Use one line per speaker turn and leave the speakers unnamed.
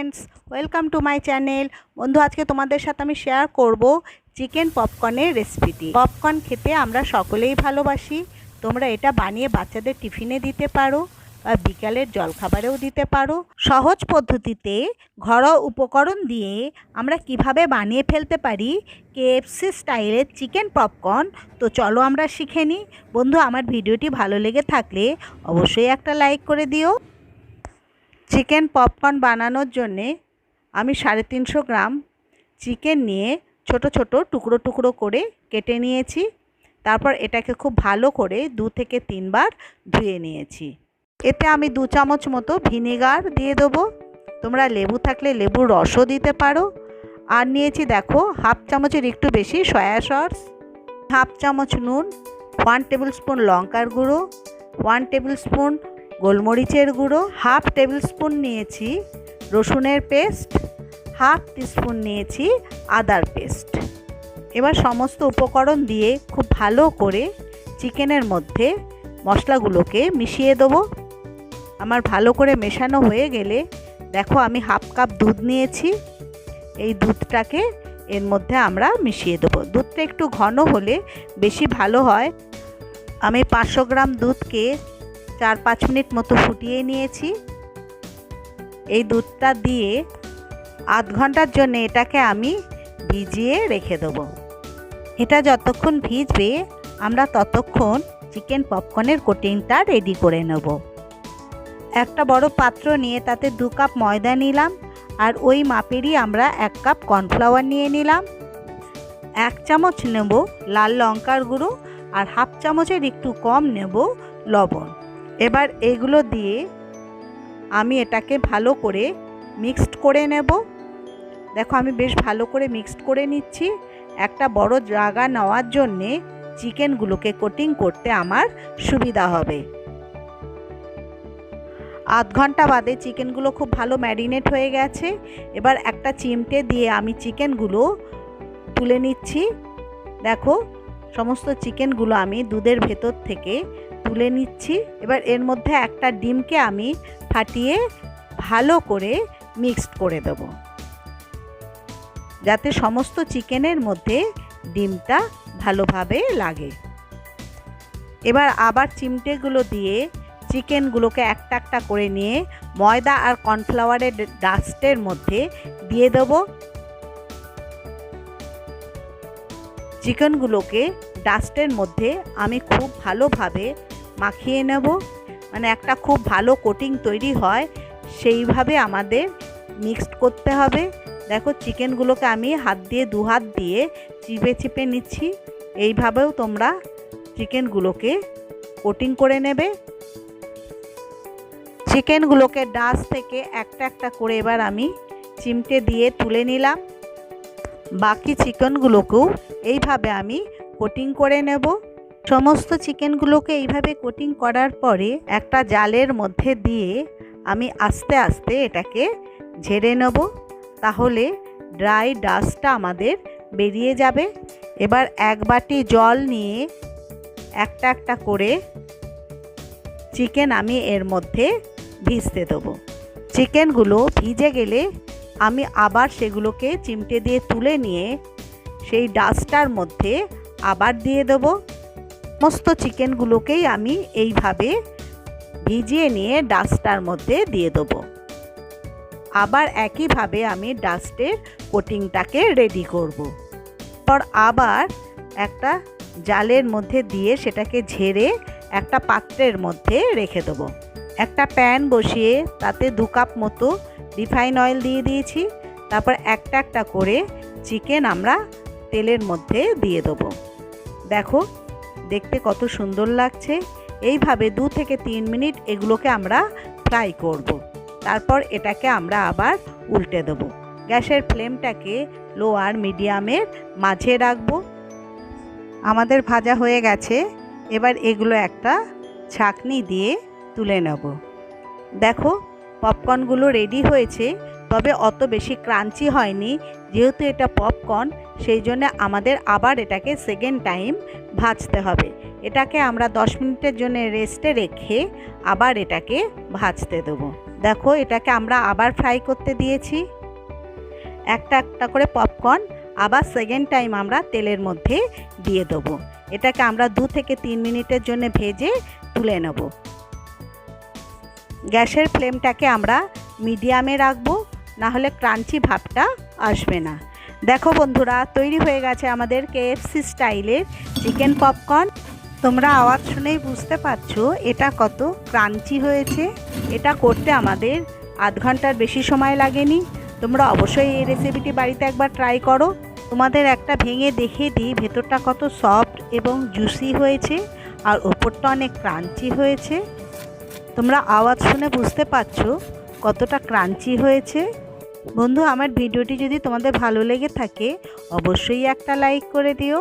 Friends, welcome to my channel. বন্ধু, আজকে তোমাদের সাথে আমি শেয়ার করব চিকেন পপকর্নের রেসিপিটি। পপকর্ন খেতে আমরা সকলেই ভালোবাসি। তোমরা এটা বানিয়ে বাচ্চাদের টিফিনে দিতে পারো বা বিকালের জলখাবারেও দিতে পারো। সহজ পদ্ধতিতে ঘরোয়া উপকরণ দিয়ে আমরা কিভাবে বানিয়ে ফেলতে পারি কেএফসি স্টাইলের চিকেন পপকর্ন। তো চলো আমরা শিখে নিই। বন্ধু, আমার ভিডিওটি ভালো লেগে থাকলে অবশ্যই একটা লাইক করে দিও। চিকেন পপকর্ন বানানোর জন্যে আমি 350 গ্রাম চিকেন নিয়ে ছোট ছোট টুকরো টুকরো করে কেটে নিয়েছি। তারপর এটাকে খুব ভালো করে 2 থেকে 3 বার ধুয়ে নিয়েছি। এতে আমি 2 চামচ মতো ভিনেগার দিয়ে দেবো। তোমরা লেবু থাকলে লেবুর রসও দিতে পারো। আর নিয়েছি দেখো হাফ চামচের একটু বেশি সয়া সস, হাফ চামচ নুন, 1 টেবিল স্পুন লঙ্কার গুঁড়ো, 1 টেবিল স্পুন গোলমরিচের গুঁড়ো, হাফ টেবিল স্পুন নিয়েছি রসুনের পেস্ট, হাফ টিস্পুন নিয়েছি আদার পেস্ট। এবার সমস্ত উপকরণ দিয়ে খুব ভালো করে চিকেনের মধ্যে মশলাগুলোকে মিশিয়ে দেবো। আমার ভালো করে মেশানো হয়ে গেলে দেখো আমি হাফ কাপ দুধ নিয়েছি। এই দুধটাকে এর মধ্যে আমরা মিশিয়ে দেবো। দুধটা একটু ঘন হলে বেশি ভালো হয়। আমি 500 গ্রাম দুধকে 4-5 মিনিট মতো ফুটিয়ে নিয়েছি। এই দুধটা দিয়ে আধ ঘন্টার জন্য এটাকে আমি ভিজিয়ে রেখে দেবো। এটা যতক্ষণ ভিজবে আমরা ততক্ষণ চিকেন পপকর্নের কোটিংটা রেডি করে নেব। একটা বড় পাত্র নিয়ে তাতে 2 কাপ ময়দা নিলাম, আর ওই মাপেরই আমরা 1 কাপ কর্নফ্লাওয়ার নিয়ে নিলাম। 1 চামচ নেব লাল লঙ্কার গুঁড়ো, আর হাফ চামচের একটু কম নেব লবণ। এবার এগুলো দিয়ে আমি এটাকে ভালো করে মিক্সড করে নেব। দেখো আমি বেশ ভালো করে মিক্সড করে নিচ্ছি। একটা বড় জায়গা নেওয়ার জন্যে চিকেনগুলোকে কোটিং করতে আমার সুবিধা হবে। আধ ঘন্টা বাদে চিকেনগুলো খুব ভালো ম্যারিনেট হয়ে গেছে। এবার একটা চিমটে দিয়ে আমি চিকেনগুলো তুলে নিচ্ছি। দেখো সমস্ত চিকেনগুলো আমি দুধের ভেতর থেকে তুলে নিচ্ছি। এবার এর মধ্যে একটা ডিমকে আমি ফাটিয়ে ভালো করে মিক্সড করে দেব, যাতে সমস্ত চিকেনের মধ্যে ডিমটা ভালোভাবে লাগে। এবার আবার চিমটেগুলো দিয়ে চিকেনগুলোকে একটা একটা করে নিয়ে ময়দা আর কর্নফ্লাওয়ারের ডাস্টের মধ্যে দিয়ে দেব। চিকেনগুলোকে ডাস্টের মধ্যে আমি খুব ভালোভাবে মাখিয়ে নেব, মানে একটা খুব ভালো কোটিং তৈরি হয় সেইভাবে আমাদের মিক্সড করতে হবে। দেখো চিকেনগুলোকে আমি হাত দিয়ে 2 হাত দিয়ে চিপে চিপে নিচ্ছি। এইভাবেও তোমরা চিকেনগুলোকে কোটিং করে নেবে। চিকেনগুলোকে ডাস্ট থেকে একটা একটা করে এবার আমি চিমটে দিয়ে তুলে নিলাম। বাকি চিকেনগুলোকেও এইভাবে আমি কোটিং করে নেব। সমস্ত চিকেনগুলোকে এইভাবে কোটিং করার পরে একটা জালের মধ্যে দিয়ে আমি আস্তে আস্তে এটাকে ঝেড়ে নেব, তাহলে ড্রাই ডাস্টটা আমাদের বেরিয়ে যাবে। এবার 1 বাটি জল নিয়ে একটা একটা করে চিকেন আমি এর মধ্যে ভিজতে দেবো। চিকেনগুলো ভিজে গেলে আমি আবার সেগুলোকে চিমটে দিয়ে তুলে নিয়ে সেই ডাস্টটার মধ্যে আবার দিয়ে দেবো। সমস্ত চিকেনগুলোকেই আমি এইভাবে ভিজিয়ে নিয়ে ডাস্টটার মধ্যে দিয়ে দেবো। আবার একইভাবে আমি ডাস্টের কোটিংটাকে রেডি করব। পর আবার একটা জালের মধ্যে দিয়ে সেটাকে ঝেড়ে একটা পাত্রের মধ্যে রেখে দেবো। একটা প্যান বসিয়ে তাতে 2 কাপ মতো রিফাইন অয়েল দিয়ে দিয়েছি। তারপর একটা একটা করে চিকেন আমরা তেলের মধ্যে দিয়ে দেবো। দেখো দেখতে কত সুন্দর লাগছে। এইভাবে 2 থেকে 3 মিনিট এগুলোকে আমরা ফ্রাই করব। তারপর এটাকে আমরা আবার উল্টে দেব। গ্যাসের ফ্লেমটাকে লো আর মিডিয়ামের মাঝে রাখবো। আমাদের ভাজা হয়ে গেছে। এবার এগুলো একটা ছাঁকনি দিয়ে তুলে নেব। দেখো পপকর্নগুলো রেডি হয়েছে, তবে অত বেশি ক্রাঞ্চি হয়নি। যেহেতু এটা পপকর্ন সেই জন্য আমাদের আবার এটাকে সেকেন্ড টাইম ভাজতে হবে। এটাকে আমরা 10 মিনিটের জন্য রেস্টে রেখে আবার এটাকে ভাজতে দেবো। দেখো এটাকে আমরা আবার ফ্রাই করতে দিয়েছি। একটা একটা করে পপকর্ন আবার সেকেন্ড টাইম আমরা তেলের মধ্যে দিয়ে দেবো। এটাকে আমরা 2 থেকে 3 মিনিটের জন্য ভেজে তুলে নেব। গ্যাসের ফ্লেমটাকে আমরা মিডিয়ামে রাখবো, না হলে ক্রাঞ্চি ভাবটা আসবে না। দেখো বন্ধুরা, তৈরি হয়ে গেছে আমাদের কেএফসি স্টাইলের চিকেন পপকর্ন। তোমরা আওয়াজ শুনেই বুঝতে পারছো এটা কত ক্রাঞ্চি হয়েছে। এটা করতে আমাদের আধ ঘন্টার বেশি সময় লাগেনি। তোমরা অবশ্যই এই রেসিপিটি বাড়িতে একবার ট্রাই করো। তোমাদের একটা ভেঙে দেখিয়ে দিই ভেতরটা কত সফট এবং জুসি হয়েছে আর ওপরটা অনেক ক্রাঞ্চি হয়েছে। তোমরা আওয়াজ শুনে বুঝতে পারছো কতটা ক্রাঞ্চি হয়েছে। বন্ধু, আমার ভিডিওটি যদি তোমাদের ভালো লেগে থাকে অবশ্যই একটা লাইক করে দিও।